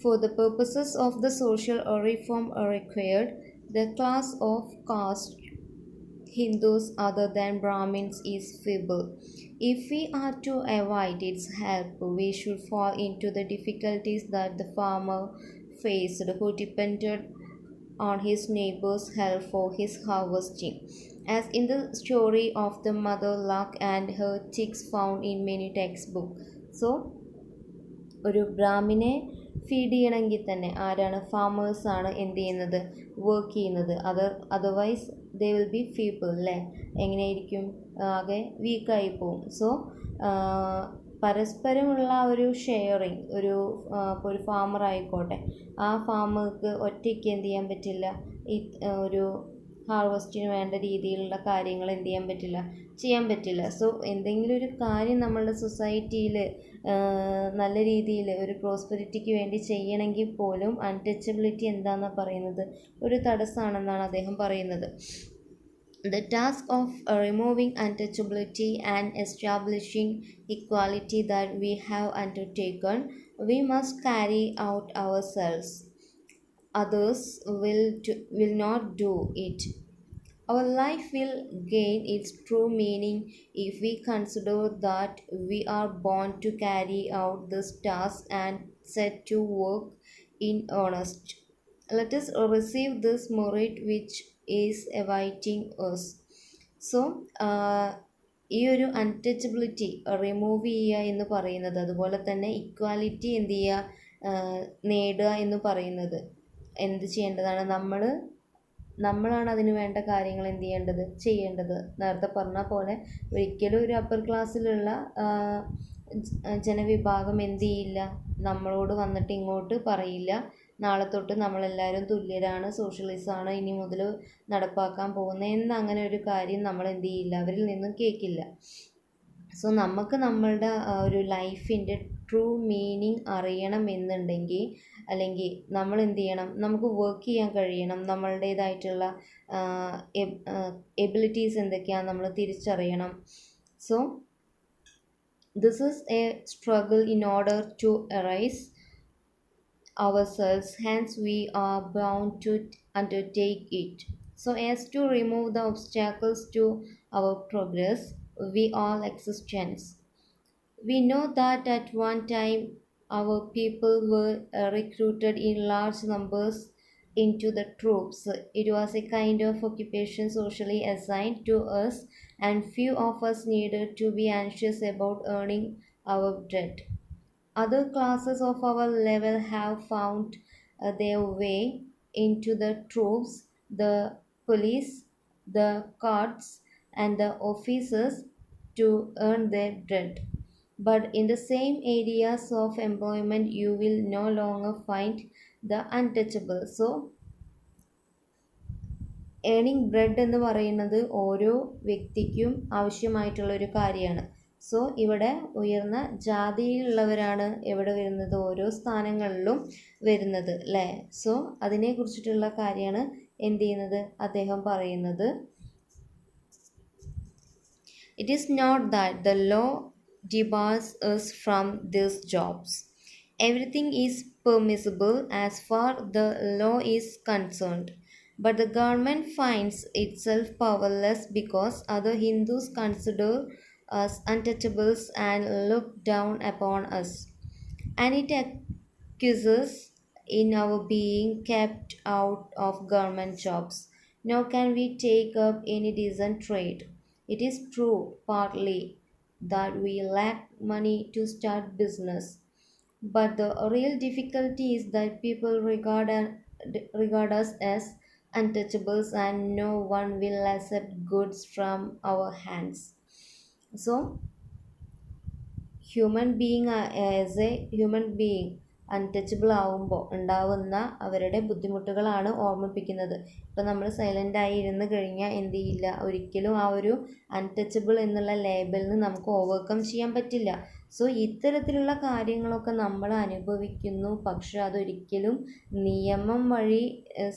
For the purposes of the social reform required, the class of caste Hindus other than Brahmins is feeble. If we are to avoid its help, we should fall into the difficulties that the farmer faced who depended on his neighbor's help for his harvesting. As in the story of the mother luck and her chicks found in many textbooks. So, ഒരു ബ്രാഹ്മിനെ feed ചെയ്യണമെങ്കിൽ തന്നെ ആരാണ് ഫാമേഴ്സാണ് എന്ത് ചെയ്യുന്നത് work ചെയ്യുന്നത് otherwise they will be ഫീപ്പിൾ അല്ലേ എങ്ങനെയായിരിക്കും ആകെ വീക്കായി പോവും സോ പരസ്പരമുള്ള ഒരു ഷെയറിങ് ഇപ്പോൾ ഒരു ഫാമർ ആയിക്കോട്ടെ ആ ഫാമർക്ക് ഒറ്റയ്ക്ക് എന്ത് ചെയ്യാൻ പറ്റില്ല ഈ ഒരു ഹാർവസ്റ്റിന് വേണ്ട രീതിയിലുള്ള കാര്യങ്ങൾ എന്ത് ചെയ്യാൻ പറ്റില്ല സോ എന്തെങ്കിലും ഒരു കാര്യം നമ്മളുടെ സൊസൈറ്റിയിൽ നല്ല രീതിയിൽ ഒരു പ്രോസ്പെരിറ്റിക്ക് വേണ്ടി ചെയ്യണമെങ്കിൽ പോലും അൺടച്ചബിലിറ്റി എന്താണെന്നാണ് പറയുന്നത് ഒരു തടസ്സമാണെന്നാണ് അദ്ദേഹം പറയുന്നത്. The task of removing untouchability and establishing equality that we have undertaken, we must carry out ourselves. Others will not do it. Our life will gain its true meaning if we consider that we are born to carry out this task and set to work in earnest. Let us receive this merit which is awaiting us. So, ഈ ഒരു untouchability remove ചെയ്യുക എന്ന് പറയുന്നത് അതുപോലെ തന്നെ equality എന്ത് ചെയ്യുക നേടുക എന്ന് പറയുന്നത് എന്ത് ചെയ്യേണ്ടതാണ് നമ്മളാണ് അതിന് വേണ്ട കാര്യങ്ങൾ എന്ത് ചെയ്യേണ്ടത് നേരത്തെ പറഞ്ഞ പോലെ ഒരിക്കലും ഒരു അപ്പർ ക്ലാസ്സിലുള്ള ജനവിഭാഗം എന്ത് ചെയ്യില്ല നമ്മളോട് വന്നിട്ട് ഇങ്ങോട്ട് പറയില്ല നാളെ തൊട്ട് നമ്മളെല്ലാവരും തുല്യരാണ് സോഷ്യലിസമാണ് ഇനി മുതൽ നടപ്പാക്കാൻ പോകുന്നത് എന്ന അങ്ങനെ ഒരു കാര്യം നമ്മൾ എന്ത് ചെയ്യില്ല അവരിൽ നിന്നും കേൾക്കില്ല. സോ നമുക്ക് നമ്മളുടെ ഒരു ലൈഫിൻ്റെ ട്രൂ മീനിങ് അറിയണം എന്നുണ്ടെങ്കിൽ അല്ലെങ്കിൽ നമ്മൾ എന്ത് ചെയ്യണം നമുക്ക് വർക്ക് ചെയ്യാൻ കഴിയണം നമ്മളുടേതായിട്ടുള്ള എബിലിറ്റീസ് എന്തൊക്കെയാണ് നമ്മൾ തിരിച്ചറിയണം. So this is a struggle in order to arise ourselves, hence we are bound to undertake it. So as to remove the obstacles to our progress, we all existence. We know that at one time our people were recruited in large numbers into the troops. It was a kind of occupation socially assigned to us, and few of us needed to be anxious about earning our bread. Other classes of our level have found their way into the troops, the police, the courts, and the officers to earn their bread. But in the same areas of employment, you will no longer find the untouchable. So, earning bread എന്ന് പറയുന്നത് ഓരോ വ്യക്തിക്കും ആവശ്യമായിട്ടുള്ളൊരു കാര്യമാണ്. So ഇവിടെ ഉയർന്ന ജാതിയിലുള്ളവരാണ് എവിടെ വരുന്നത് ഓരോ സ്ഥാനങ്ങളിലും വരുന്നത് അല്ലേ. സോ അതിനെക്കുറിച്ചിട്ടുള്ള കാര്യമാണ് എന്ത് ചെയ്യുന്നത് അദ്ദേഹം പറയുന്നത്. It is not that the law debars us from these jobs. Everything is permissible as far the law is concerned. But the government finds itself powerless because other Hindus consider us untouchables and look down upon us. And it accuses in our being kept out of government jobs. Nor can we take up any decent trade. It is true, partly, that we lack money to start business. But the real difficulty is that people regard us as untouchables and no one will accept goods from our hands. So, human being as A human being untouchable ആവുമ്പോൾ ഉണ്ടാവുന്ന അവരുടെ ബുദ്ധിമുട്ടുകളാണ് ഓർമ്മിപ്പിക്കുന്നത്. ഇപ്പം നമ്മൾ സൈലൻ്റായി ഇരുന്ന് കഴിഞ്ഞാൽ എന്ത് ചെയ്യില്ല ഒരിക്കലും ആ ഒരു അൺടച്ചബിൾ എന്നുള്ള ലേബലിന് നമുക്ക് ഓവർകം ചെയ്യാൻ പറ്റില്ല. സോ ഇത്തരത്തിലുള്ള കാര്യങ്ങളൊക്കെ നമ്മൾ അനുഭവിക്കുന്നു, പക്ഷെ അതൊരിക്കലും നിയമം വഴി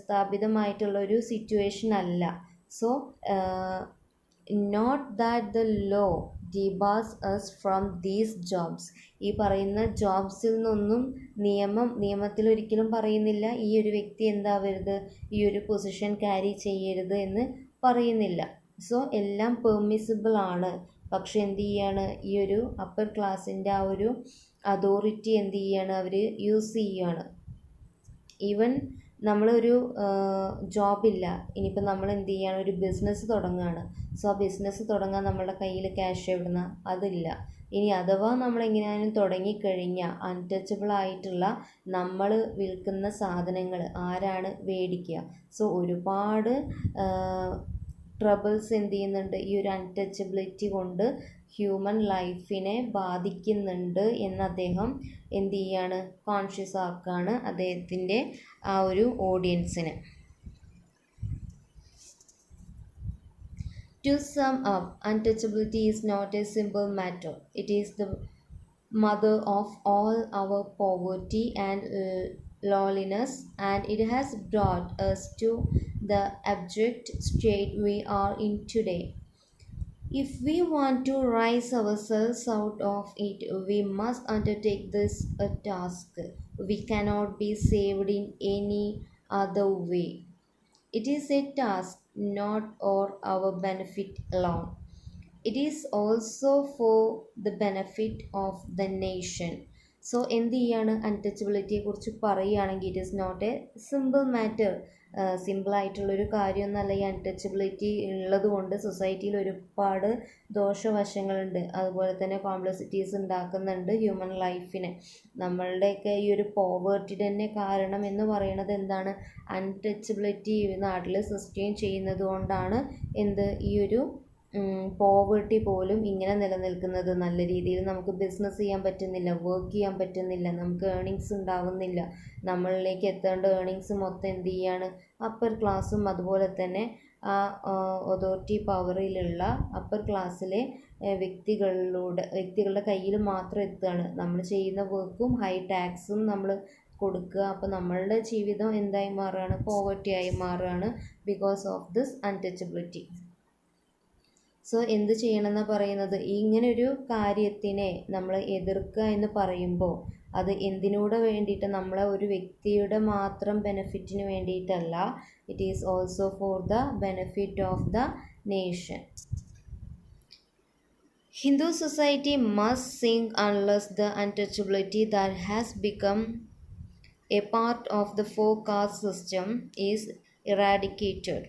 സ്ഥാപിതമായിട്ടുള്ളൊരു സിറ്റുവേഷൻ അല്ല. So not that the law debars us from these jobs. ഈ പറയുന്ന ജോബ്സിൽ നിന്നൊന്നും നിയമത്തിൽ ഒരിക്കലും പറയുന്നില്ല ഈ ഒരു വ്യക്തി എന്താവരുത്, ഈ ഒരു പൊസിഷൻ ക്യാരി ചെയ്യരുത് എന്ന് പറയുന്നില്ല. സോ എല്ലാം പെർമിസിബിൾ ആണ്. പക്ഷെ എന്ത് ചെയ്യാണ്, ഈ ഒരു അപ്പർ ക്ലാസ്സിൻ്റെ ആ ഒരു അതോറിറ്റി എന്ത് ചെയ്യാണ്, അവർ യൂസ് ചെയ്യുകയാണ്. ഈവൻ നമ്മളൊരു ജോബില്ല, ഇനിയിപ്പോൾ നമ്മൾ എന്ത് ചെയ്യാണ്, ഒരു ബിസിനസ് തുടങ്ങുകയാണ്. സോ ആ ബിസിനസ് തുടങ്ങാൻ നമ്മളുടെ കയ്യിൽ ക്യാഷ് എവിടുന്ന, അതില്ല. ഇനി അഥവാ നമ്മളെങ്ങനെയാലും തുടങ്ങിക്കഴിഞ്ഞാൽ അൺടച്ചബിൾ ആയിട്ടുള്ള നമ്മൾ വിൽക്കുന്ന സാധനങ്ങൾ ആരാണ് മേടിക്കുക? സോ ഒരുപാട് ട്രബിൾസ് എന്ത് ചെയ്യുന്നുണ്ട്, ഈ ഒരു അൺടച്ചബിലിറ്റി കൊണ്ട് ഹ്യൂമൻ ലൈഫിനെ ബാധിക്കുന്നുണ്ട് എന്ന് അദ്ദേഹം എന്ത് ചെയ്യാണ്, കോൺഷ്യസ് ആക്കുകയാണ് അദ്ദേഹത്തിൻ്റെ ആ ഒരു ഓഡിയൻസിന്. To sum up, untouchability is not a simple matter. It is the mother of all our poverty and lowliness, and it has brought us to the abject state we are in today. If we want to rise ourselves out of it, we must undertake this task. We cannot be saved in any other way. It is a task not for our benefit alone. It is also for the benefit of the nation. So എന്ത് ചെയ്യാണ്, അൺടച്ചബിലിറ്റിയെ കുറിച്ച് പറയുകയാണെങ്കിൽ it is not a simple matter. സിമ്പിളായിട്ടുള്ളൊരു കാര്യമൊന്നുമല്ല. ഈ untouchability ഉള്ളത് കൊണ്ട് സൊസൈറ്റിയിൽ ഒരുപാട് ദോഷവശങ്ങളുണ്ട്. അതുപോലെ തന്നെ കോംപ്ലക്സിറ്റീസ് ഉണ്ടാക്കുന്നുണ്ട് ഹ്യൂമൻ ലൈഫിനെ. നമ്മളുടെയൊക്കെ ഈ ഒരു പോവേർട്ടിയുടെ തന്നെ കാരണം എന്ന് പറയുന്നത് എന്താണ്, അൺടച്ചബിലിറ്റി നാട്ടിൽ സസ്റ്റെയിൻ ചെയ്യുന്നത് കൊണ്ടാണ് എന്ത്, ഈ ഒരു പോവേർട്ടി പോലും ഇങ്ങനെ നിലനിൽക്കുന്നത്. നല്ല രീതിയിൽ നമുക്ക് ബിസിനസ് ചെയ്യാൻ പറ്റുന്നില്ല, വർക്ക് ചെയ്യാൻ പറ്റുന്നില്ല, നമുക്ക് ഏർണിങ്സ് ഉണ്ടാവുന്നില്ല. നമ്മളിലേക്ക് എത്തേണ്ട ഏർണിങ്സ് മൊത്തം എന്ത് ചെയ്യാണ്, അപ്പർ ക്ലാസ്സും അതുപോലെ തന്നെ ആ അതോറിറ്റി പവറിലുള്ള അപ്പർ ക്ലാസ്സിലെ വ്യക്തികളുടെ കയ്യിൽ മാത്രം എത്തുകയാണ്. നമ്മൾ ചെയ്യുന്ന വർക്കും ഹൈ ടാക്സും നമ്മൾ കൊടുക്കുക. അപ്പോൾ നമ്മളുടെ ജീവിതം എന്തായി മാറുകയാണ്, പോവർട്ടിയായി മാറുകയാണ് because of this untouchability. So എന്ത് ചെയ്യണമെന്നാണ് പറയുന്നത്, ഇങ്ങനൊരു കാര്യത്തിനെ നമ്മൾ എതിർക്കുക എന്ന് പറയുമ്പോൾ അത് എന്തിനൂടെ വേണ്ടിയിട്ട്, നമ്മളെ ഒരു വ്യക്തിയുടെ മാത്രം ബെനിഫിറ്റിന് വേണ്ടിയിട്ടല്ല. It is also for the benefit of the nation. Hindu society must sink unless the untouchability that has become a part of the four caste system is eradicated.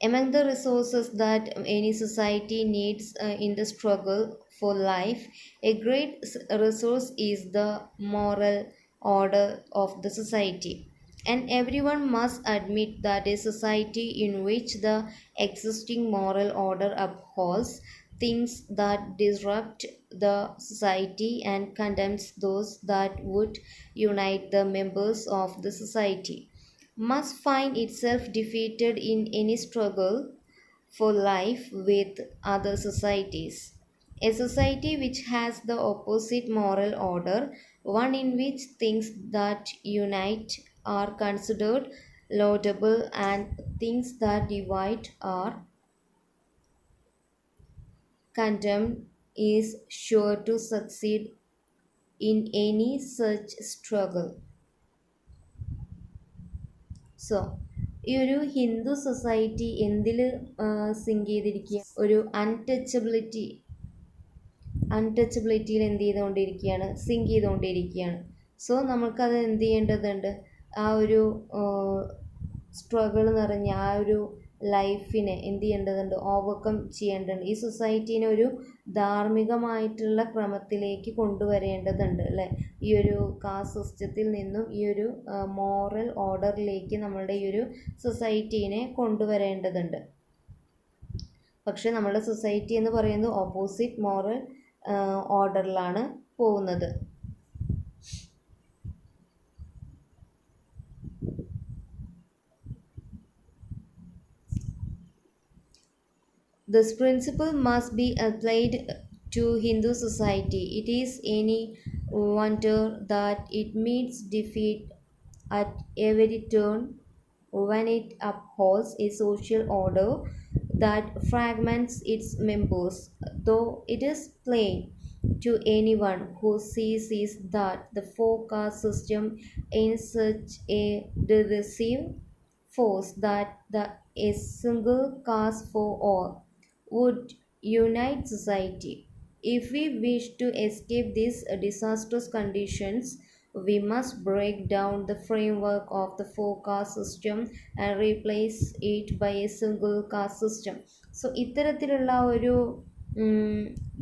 Among the resources that any society needs in the struggle for life, a great resource is the moral order of the society. And everyone must admit that a society in which the existing moral order upholds things that disrupt the society and condemns those that would unite the members of the society must find itself defeated in any struggle for life with other societies. A society which has the opposite moral order, one in which things that unite are considered laudable and things that divide are condemned, is sure to succeed in any such struggle. So ഈ ഒരു Hindu society എന്തിൽ zinc ചെയ്തിരിക്കുക, ഒരു അൺടച്ചബിലിറ്റിയിൽ എന്ത് ചെയ്തുകൊണ്ടിരിക്കുകയാണ്, zinc ചെയ്തുകൊണ്ടിരിക്കുകയാണ്. So നമുക്കത് എന്ത് ചെയ്യേണ്ടതുണ്ട്, ആ ഒരു സ്ട്രഗിൾ നിറഞ്ഞ ആ ഒരു ലൈഫിനെ എന്ത് ചെയ്യേണ്ടതുണ്ട്, ഓവർകം ചെയ്യേണ്ടതുണ്ട്. ഈ സൊസൈറ്റീനെ ഒരു ധാർമ്മികമായിട്ടുള്ള ക്രമത്തിലേക്ക് കൊണ്ടുവരേണ്ടതുണ്ട് അല്ലേ. ഈ ഒരു കാസ്റ്റ് സിസ്റ്റത്തിൽ നിന്നും ഈ ഒരു മോറൽ ഓർഡറിലേക്ക് നമ്മളുടെ ഈ ഒരു സൊസൈറ്റീനെ കൊണ്ടുവരേണ്ടതുണ്ട്. പക്ഷെ നമ്മുടെ സൊസൈറ്റി എന്ന് പറയുന്നത് ഓപ്പോസിറ്റ് മോറൽ ഓർഡറിലാണ് പോകുന്നത്. This principle must be applied to Hindu society. It is any wonder that it meets defeat at every turn when it upholds a social order that fragments its members, though it is plain to anyone who sees is that the four-caste system is such a derisive force that a single caste for all would unite society. If we wish to escape these disastrous conditions, we must break down the framework of the four-caste system and replace it by a single caste system. So ഇത്തരത്തിലുള്ള ഒരു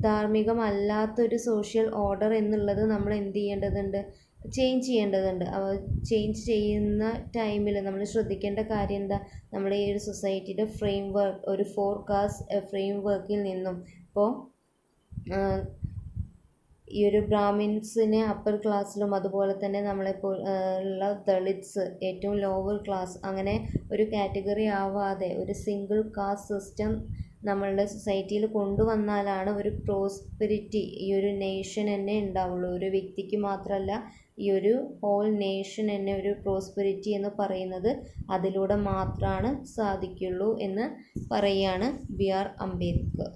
ധാർമ്മികമല്ലാത്തൊരു social order എന്നുള്ളത് നമ്മൾ എന്ത് ചെയ്യേണ്ടതുണ്ട്, change ചെയ്യേണ്ടതുണ്ട്. Change ചെയ്യുന്ന ടൈമിൽ നമ്മൾ ശ്രദ്ധിക്കേണ്ട കാര്യം എന്താ, നമ്മുടെ ഈ ഒരു സൊസൈറ്റിയുടെ ഫ്രെയിം വർക്ക് ഒരു ഫോർകാസ്റ്റ് ഫ്രെയിം വർക്കിൽ നിന്നും ഇപ്പോൾ ഈ ഒരു ബ്രാഹ്മിൻസിനെ അപ്പർ ക്ലാസ്സിലും അതുപോലെ തന്നെ നമ്മളെപ്പോൾ ഉള്ള ദളിറ്റ്സ് ഏറ്റവും ലോവർ ക്ലാസ് അങ്ങനെ ഒരു കാറ്റഗറി ആവാതെ ഒരു സിംഗിൾ കാസ്റ്റ് സിസ്റ്റം നമ്മളുടെ സൊസൈറ്റിയിൽ കൊണ്ടുവന്നാലാണ് ഒരു പ്രോസ്പെരിറ്റി ഈ ഒരു നേഷൻ തന്നെ ഉണ്ടാവുള്ളൂ. ഒരു വ്യക്തിക്ക് മാത്രമല്ല, ഈ ഒരു ഹോൾ നേഷൻ തന്നെ ഒരു പ്രോസ്പെരിറ്റി എന്ന് പറയുന്നത് അതിലൂടെ മാത്രമാണ് സാധിക്കുള്ളൂ എന്ന് പറയുകയാണ് ബി ആർ അംബേദ്കർ.